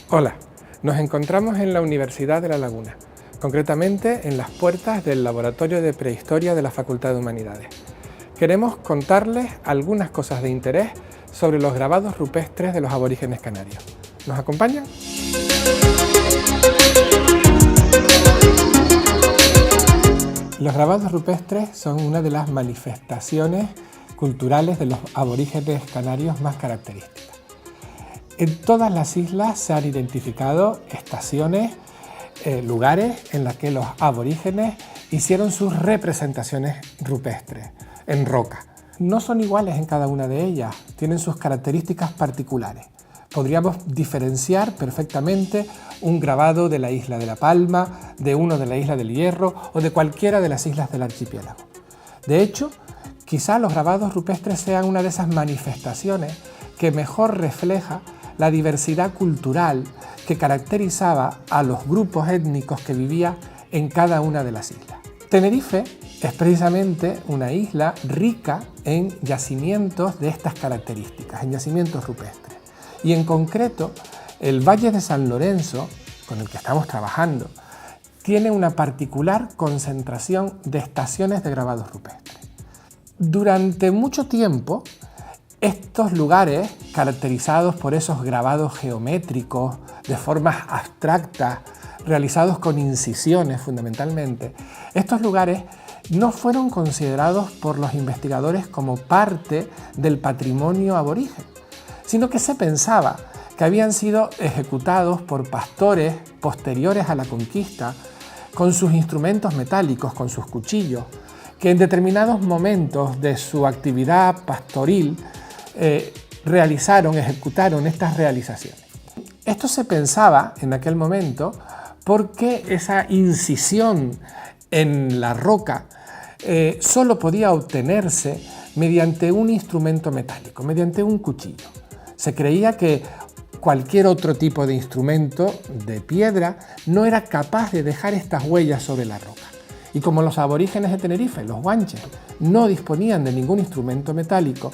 Hola, nos encontramos en la Universidad de La Laguna, concretamente en las puertas del Laboratorio de Prehistoria de la Facultad de Humanidades. Queremos contarles algunas cosas de interés sobre los grabados rupestres de los aborígenes canarios. ¿Nos acompañan? Los grabados rupestres son una de las manifestaciones culturales de los aborígenes canarios más características. En todas las islas se han identificado estaciones, lugares en los que los aborígenes hicieron sus representaciones rupestres en roca. No son iguales en cada una de ellas, tienen sus características particulares. Podríamos diferenciar perfectamente un grabado de la isla de La Palma, de uno de la isla del Hierro o de cualquiera de las islas del archipiélago. De hecho, quizá los grabados rupestres sean una de esas manifestaciones que mejor refleja la diversidad cultural que caracterizaba a los grupos étnicos que vivían en cada una de las islas. Tenerife es precisamente una isla rica en yacimientos de estas características, en yacimientos rupestres. Y en concreto, el Valle de San Lorenzo, con el que estamos trabajando, tiene una particular concentración de estaciones de grabados rupestres. Durante mucho tiempo, estos lugares, caracterizados por esos grabados geométricos, de formas abstractas, realizados con incisiones fundamentalmente, estos lugares no fueron considerados por los investigadores como parte del patrimonio aborigen, sino que se pensaba que habían sido ejecutados por pastores posteriores a la conquista con sus instrumentos metálicos, con sus cuchillos, que en determinados momentos de su actividad pastoril ejecutaron estas realizaciones. Esto se pensaba en aquel momento porque esa incisión en la roca solo podía obtenerse mediante un instrumento metálico, mediante un cuchillo. Se creía que cualquier otro tipo de instrumento de piedra no era capaz de dejar estas huellas sobre la roca. Y como los aborígenes de Tenerife, los guanches, no disponían de ningún instrumento metálico,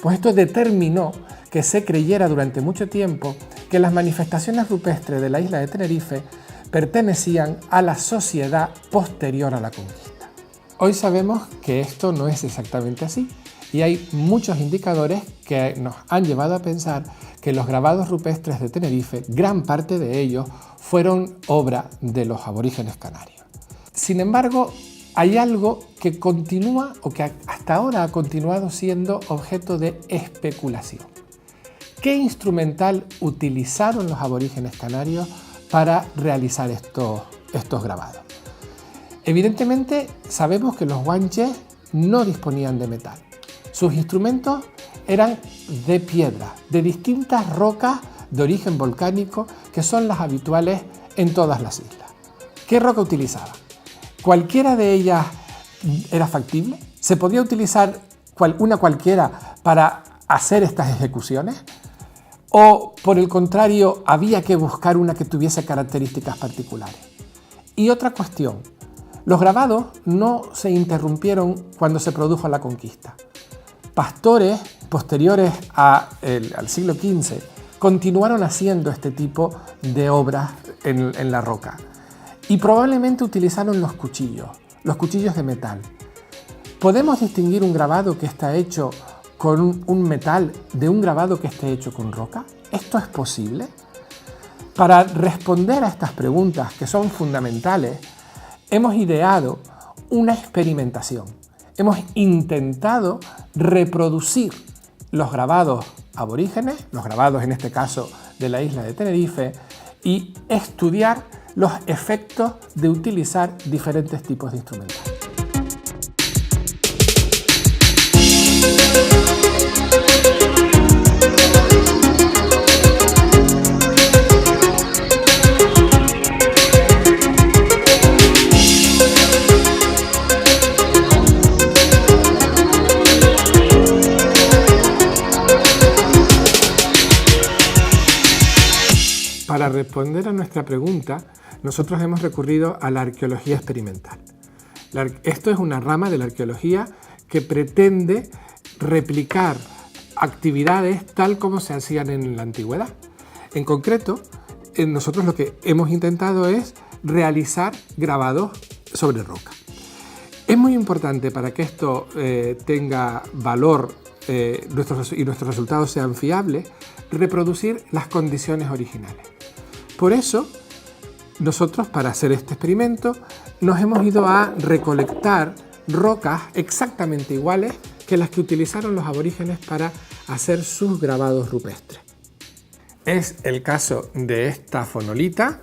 pues esto determinó que se creyera durante mucho tiempo que las manifestaciones rupestres de la isla de Tenerife pertenecían a la sociedad posterior a la conquista. Hoy sabemos que esto no es exactamente así y hay muchos indicadores que nos han llevado a pensar que los grabados rupestres de Tenerife, gran parte de ellos, fueron obra de los aborígenes canarios. Sin embargo, hay algo que continúa o que hasta ahora ha continuado siendo objeto de especulación. ¿Qué instrumental utilizaron los aborígenes canarios para realizar estos grabados? Evidentemente sabemos que los guanches no disponían de metal. Sus instrumentos eran de piedra, de distintas rocas de origen volcánico que son las habituales en todas las islas. ¿Qué roca utilizaban? ¿Cualquiera de ellas era factible? ¿Se podía utilizar una cualquiera para hacer estas ejecuciones? ¿O, por el contrario, había que buscar una que tuviese características particulares? Y otra cuestión, los grabados no se interrumpieron cuando se produjo la conquista. Pastores posteriores al siglo XV continuaron haciendo este tipo de obras en la roca. Y probablemente utilizaron los cuchillos de metal. ¿Podemos distinguir un grabado que está hecho con un metal de un grabado que esté hecho con roca? ¿Esto es posible? Para responder a estas preguntas, que son fundamentales, hemos ideado una experimentación. Hemos intentado reproducir los grabados aborígenes, los grabados en este caso de la isla de Tenerife, y estudiar los efectos de utilizar diferentes tipos de instrumentos. Para responder a nuestra pregunta, nosotros hemos recurrido a la arqueología experimental. Esto es una rama de la arqueología que pretende replicar actividades tal como se hacían en la antigüedad. En concreto, nosotros lo que hemos intentado es realizar grabados sobre roca. Es muy importante para que esto tenga valor y nuestros resultados sean fiables, reproducir las condiciones originales. Por eso, nosotros, para hacer este experimento, nos hemos ido a recolectar rocas exactamente iguales que las que utilizaron los aborígenes para hacer sus grabados rupestres. Es el caso de esta fonolita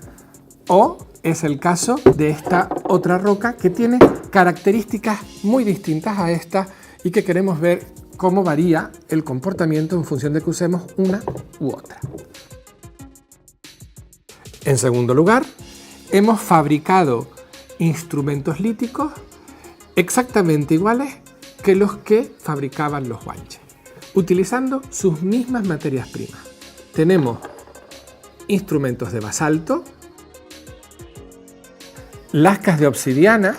o es el caso de esta otra roca que tiene características muy distintas a esta y que queremos ver cómo varía el comportamiento en función de que usemos una u otra. En segundo lugar, hemos fabricado instrumentos líticos exactamente iguales que los que fabricaban los guanches, utilizando sus mismas materias primas. Tenemos instrumentos de basalto, lascas de obsidiana,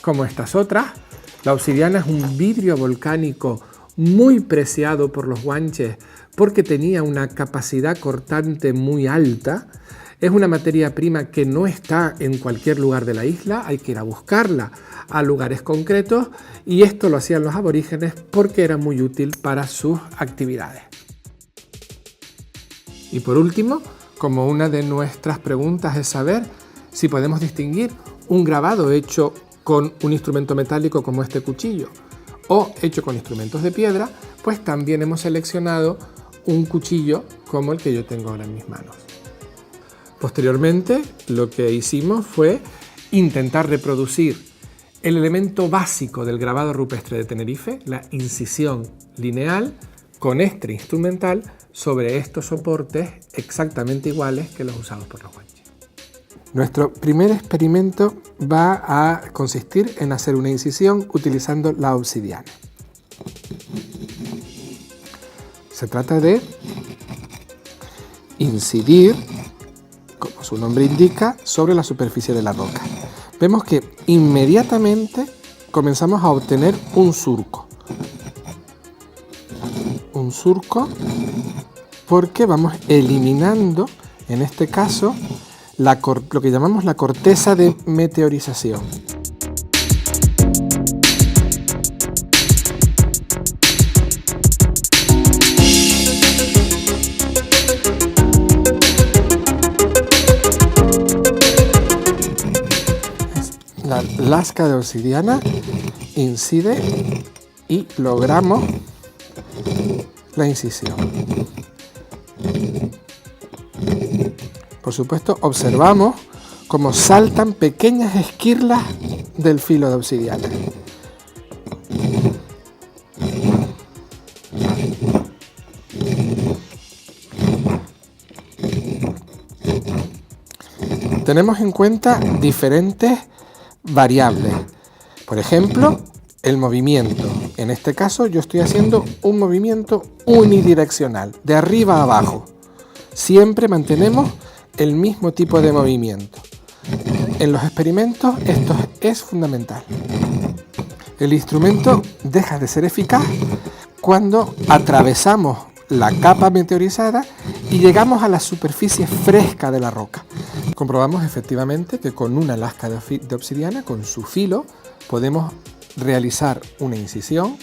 como estas otras. La obsidiana es un vidrio volcánico muy preciado por los guanches porque tenía una capacidad cortante muy alta. Es una materia prima que no está en cualquier lugar de la isla, hay que ir a buscarla a lugares concretos y esto lo hacían los aborígenes porque era muy útil para sus actividades. Y por último, como una de nuestras preguntas es saber si podemos distinguir un grabado hecho con un instrumento metálico como este cuchillo o hecho con instrumentos de piedra, pues también hemos seleccionado un cuchillo como el que yo tengo ahora en mis manos. Posteriormente, lo que hicimos fue intentar reproducir el elemento básico del grabado rupestre de Tenerife, la incisión lineal, con este instrumental sobre estos soportes exactamente iguales que los usados por los guanches. Nuestro primer experimento va a consistir en hacer una incisión utilizando la obsidiana. Se trata de incidir, como su nombre indica, sobre la superficie de la roca. Vemos que inmediatamente comenzamos a obtener un surco. Un surco porque vamos eliminando, en este caso, lo que llamamos la corteza de meteorización. La lasca de obsidiana incide y logramos la incisión. Por supuesto, observamos cómo saltan pequeñas esquirlas del filo de obsidiana. Tenemos en cuenta diferentes variables. Por ejemplo, el movimiento. En este caso, yo estoy haciendo un movimiento unidireccional, de arriba a abajo. Siempre mantenemos el mismo tipo de movimiento. En los experimentos esto es fundamental. El instrumento deja de ser eficaz cuando atravesamos la capa meteorizada y llegamos a la superficie fresca de la roca. Comprobamos efectivamente que con una lasca de obsidiana, con su filo, podemos realizar una incisión.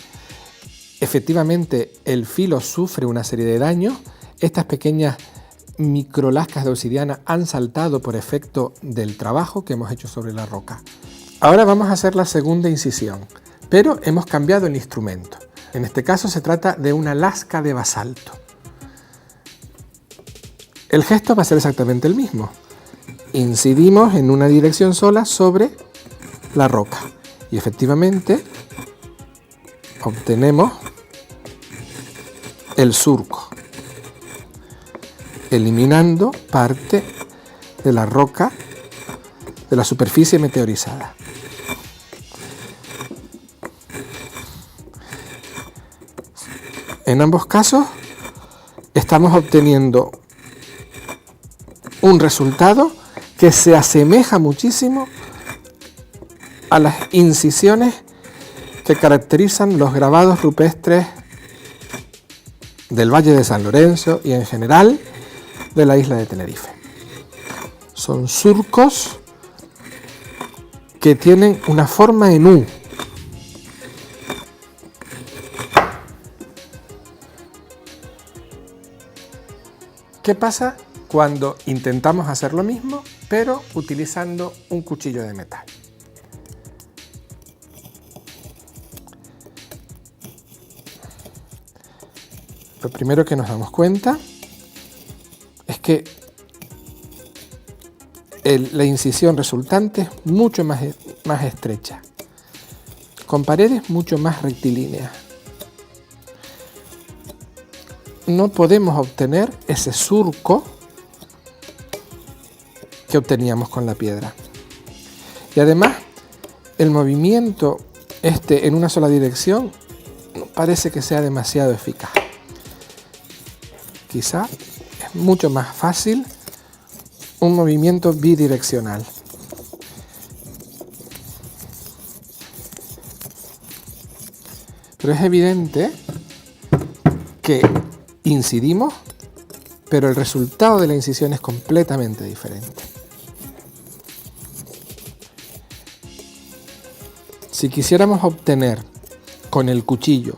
Efectivamente, el filo sufre una serie de daños. Estas pequeñas microlascas de obsidiana han saltado por efecto del trabajo que hemos hecho sobre la roca. Ahora vamos a hacer la segunda incisión, pero hemos cambiado el instrumento. En este caso se trata de una lasca de basalto. El gesto va a ser exactamente el mismo. Incidimos en una dirección sola sobre la roca y efectivamente obtenemos el surco, eliminando parte de la roca de la superficie meteorizada. En ambos casos estamos obteniendo un resultado que se asemeja muchísimo a las incisiones que caracterizan los grabados rupestres del Valle de San Lorenzo y en general de la isla de Tenerife. Son surcos que tienen una forma en U. ¿Qué pasa cuando intentamos hacer lo mismo, pero utilizando un cuchillo de metal? Lo primero que nos damos cuenta es que la incisión resultante es mucho más estrecha, con paredes mucho más rectilíneas. No podemos obtener ese surco que obteníamos con la piedra. Y además, el movimiento en una sola dirección no parece que sea demasiado eficaz. Quizá es mucho más fácil un movimiento bidireccional. Pero es evidente que incidimos, pero el resultado de la incisión es completamente diferente. Si quisiéramos obtener con el cuchillo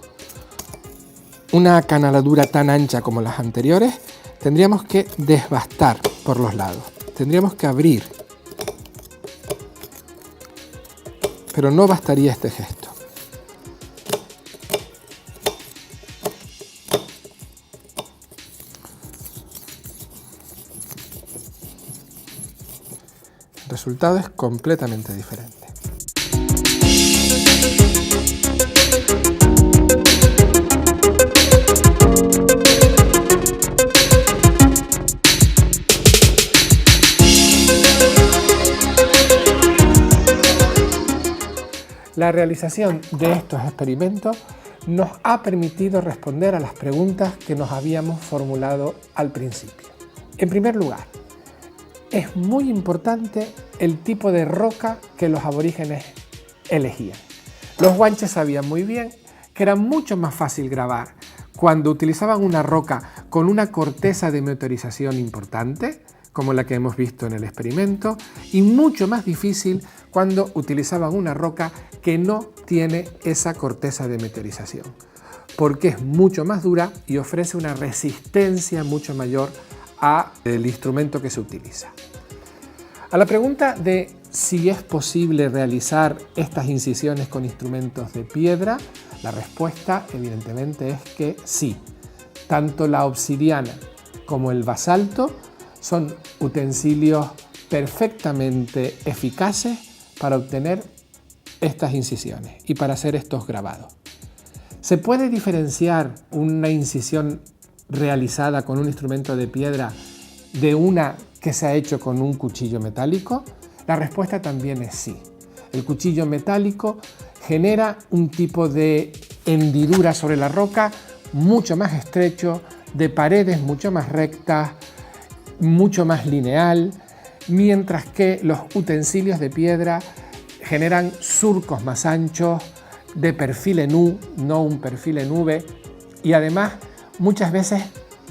una acanaladura tan ancha como las anteriores, tendríamos que desbastar por los lados, tendríamos que abrir, pero no bastaría este gesto. El resultado es completamente diferente. La realización de estos experimentos nos ha permitido responder a las preguntas que nos habíamos formulado al principio. En primer lugar, es muy importante el tipo de roca que los aborígenes elegían. Los guanches sabían muy bien que era mucho más fácil grabar cuando utilizaban una roca con una corteza de meteorización importante, como la que hemos visto en el experimento, y mucho más difícil cuando utilizaban una roca que no tiene esa corteza de meteorización, porque es mucho más dura y ofrece una resistencia mucho mayor al instrumento que se utiliza. A la pregunta de si es posible realizar estas incisiones con instrumentos de piedra, la respuesta evidentemente es que sí. Tanto la obsidiana como el basalto son utensilios perfectamente eficaces para obtener estas incisiones y para hacer estos grabados. ¿Se puede diferenciar una incisión realizada con un instrumento de piedra de una que se ha hecho con un cuchillo metálico? La respuesta también es sí. El cuchillo metálico genera un tipo de hendidura sobre la roca mucho más estrecho, de paredes mucho más rectas, mucho más lineal, mientras que los utensilios de piedra generan surcos más anchos, de perfil en U, no un perfil en V, y además muchas veces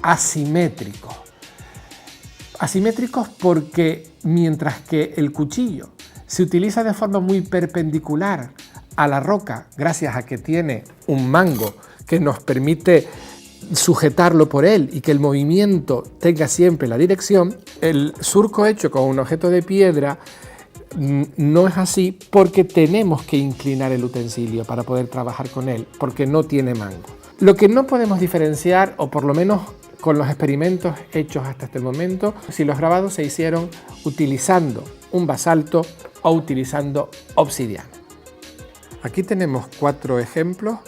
asimétricos. Asimétricos porque mientras que el cuchillo se utiliza de forma muy perpendicular a la roca, gracias a que tiene un mango que nos permite sujetarlo por él y que el movimiento tenga siempre la dirección, el surco hecho con un objeto de piedra no es así porque tenemos que inclinar el utensilio para poder trabajar con él, porque no tiene mango. Lo que no podemos diferenciar, o por lo menos con los experimentos hechos hasta este momento, si los grabados se hicieron utilizando un basalto o utilizando obsidiana. Aquí tenemos 4 ejemplos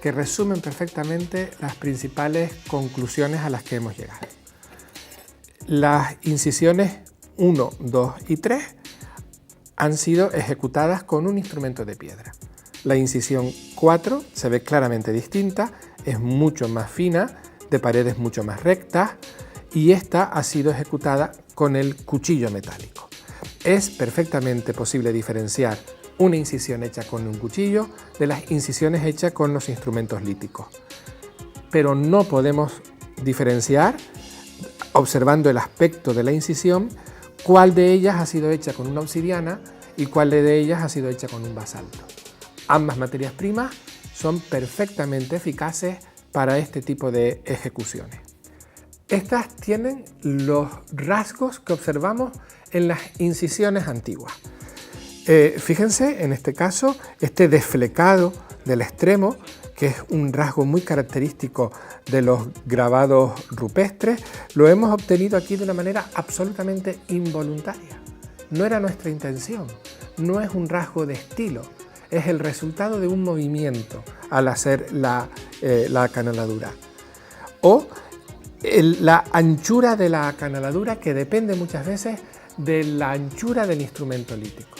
que resumen perfectamente las principales conclusiones a las que hemos llegado. Las incisiones 1, 2 y 3 han sido ejecutadas con un instrumento de piedra. La incisión 4 se ve claramente distinta, es mucho más fina, de paredes mucho más rectas, y esta ha sido ejecutada con el cuchillo metálico. Es perfectamente posible diferenciar una incisión hecha con un cuchillo de las incisiones hechas con los instrumentos líticos. Pero no podemos diferenciar, observando el aspecto de la incisión, cuál de ellas ha sido hecha con una obsidiana y cuál de ellas ha sido hecha con un basalto. Ambas materias primas son perfectamente eficaces para este tipo de ejecuciones. Estas tienen los rasgos que observamos en las incisiones antiguas. Fíjense en este caso, este desflecado del extremo, que es un rasgo muy característico de los grabados rupestres, lo hemos obtenido aquí de una manera absolutamente involuntaria. No era nuestra intención, no es un rasgo de estilo, es el resultado de un movimiento al hacer la acanaladura. O la anchura de la acanaladura, que depende muchas veces de la anchura del instrumento lítico.